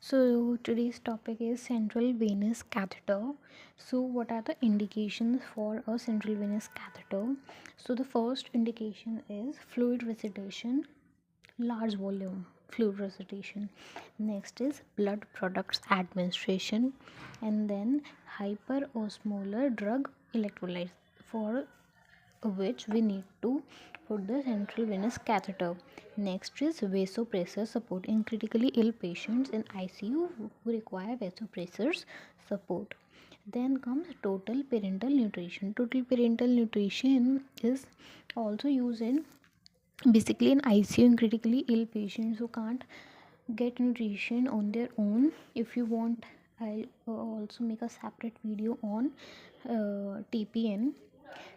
So today's topic is central venous catheter. So what are the indications for a central venous catheter? So the first indication is fluid recitation, large volume fluid recitation. Next is blood products administration, and then hyperosmolar drug electrolytes, for which we need to put the central venous catheter. Next is vasopressor support in critically ill patients in ICU who require vasopressors support. Then comes total parental nutrition. Total parental nutrition is also used in basically in ICU in critically ill patients who can't get nutrition on their own. If you want, I'll also make a separate video on TPN.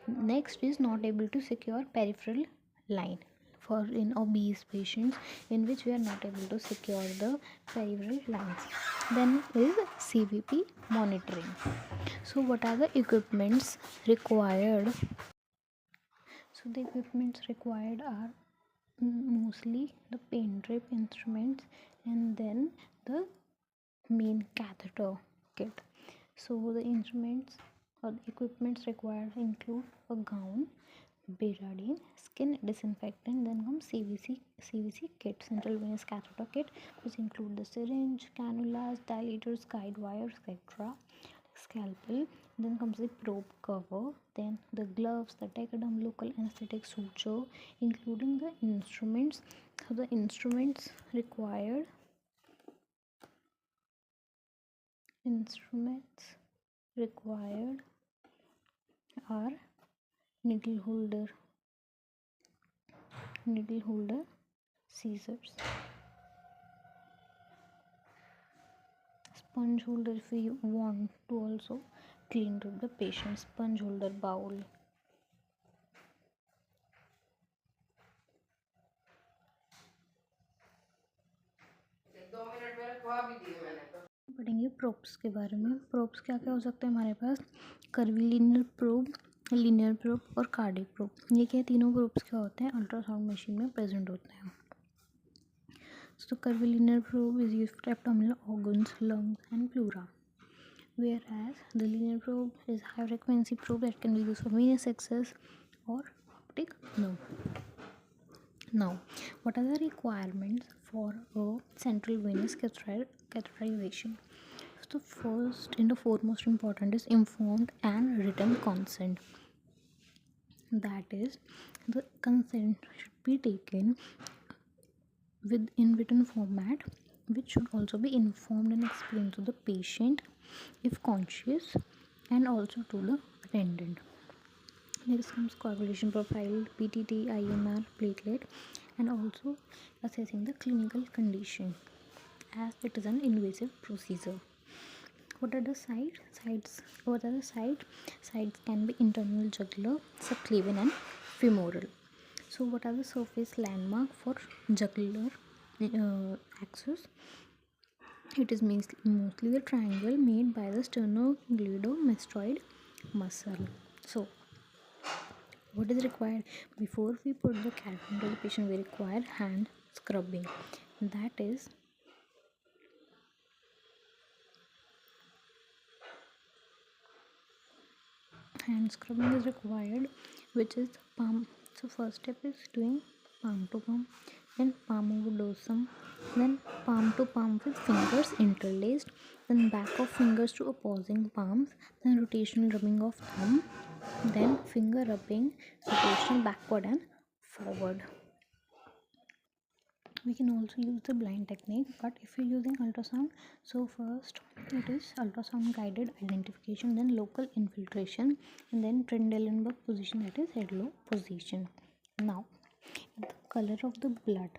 Next is not able to secure peripheral line, for in obese patients in which we are not able to secure the peripheral lines. Then is CVP monitoring. So what are the equipments required? So the equipments required are mostly the pain drip instruments and then the main catheter kit. So the instruments or the equipments required include a gown, Beradine, skin disinfectant, then comes CVC kit, central venous catheter kit, which include the syringe, cannulas, dilators, guide wires, etc. Scalpel, then comes the probe cover, then the gloves, the tegaderm, local anesthetic suture, including the instruments. So the instruments required are needle holder, scissors, sponge holder if you want to also clean up the patient, sponge holder, bowl. पढ़ेंगे probes के बारे में. Probes क्या क्या हो सकते हैं हमारे पास? कर्वीलिनियर प्रोब, लीनियर प्रोब और कार्डिक प्रोब. ये क्या तीनों प्रोब्स क्या होते हैं? अल्ट्रासाउंड मशीन में प्रेजेंट होते हैं. So curvilinear probe is used for abdominal organs, lungs and pleura, whereas the linear probe is high frequency probe that can be used for venous access or optic nerve. Now, what are the requirements for a central venous catheterization? So first and the foremost important is informed and written consent. That is, the consent should be taken in written format, which should also be informed and explained to the patient if conscious and also to the attendant. Next comes coagulation profile, PTT, IMR, platelet, and also assessing the clinical condition, as it is an invasive procedure. What are the sites? What are the sites? Sites can be internal jugular, subclavian and femoral. So what are the surface landmark for jugular axis? It is mostly the triangle made by the sternocleidomastoid muscle. So what is required? Before we put the catheter into the patient, we require hand scrubbing. That is, hand scrubbing is required, which is palm. So first step is doing palm to palm, then palm over dorsum, then palm to palm with fingers interlaced, then back of fingers to opposing palms, then rotational rubbing of thumb, then finger rubbing, rotational backward and forward. We can also use the blind technique, but if you're using ultrasound, so first it is ultrasound guided identification, then local infiltration, and then Trendelenburg position, that is head low position. Now, the color of the blood.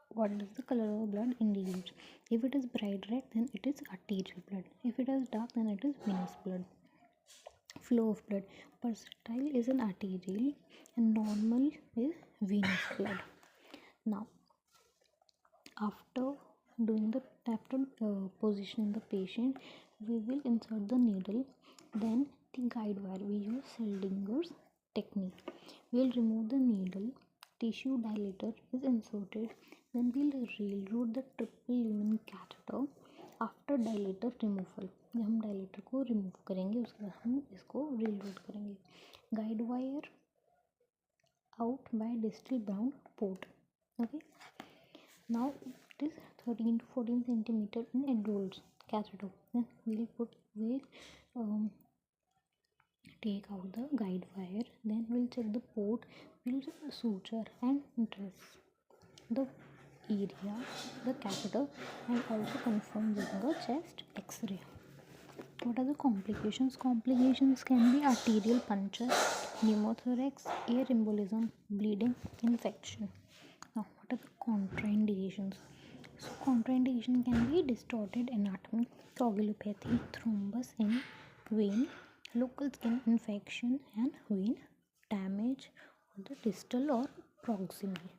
What does the color of the blood indicate? If it is bright red, then it is arterial blood. If it is dark, then it is venous blood. Flow of blood. Percentile is an arterial and normal is venous blood. Now, after positioning the patient, we will insert the needle, then the guide wire. We use Seldinger's technique. We'll remove the needle, tissue dilator is inserted, then we'll railroad the triple lumen catheter dilator removal, जब हम dilator को remove करेंगे उसके बाद हम इसको reload करेंगे. Guide wire out by distal bound port. Okay, now it is 13 to 14 centimeter in adults catheter. Then we'll take out the guide wire, then we'll check the port, we'll suture and dress the area, the catheter, and also confirm with the chest x-ray. What are the complications? Complications can be arterial puncture, pneumothorax, air embolism, bleeding, infection. Now, what are the contraindications? So, contraindication can be distorted anatomy, coagulopathy, thrombus in vein, local skin infection, and vein damage of the distal or proximal.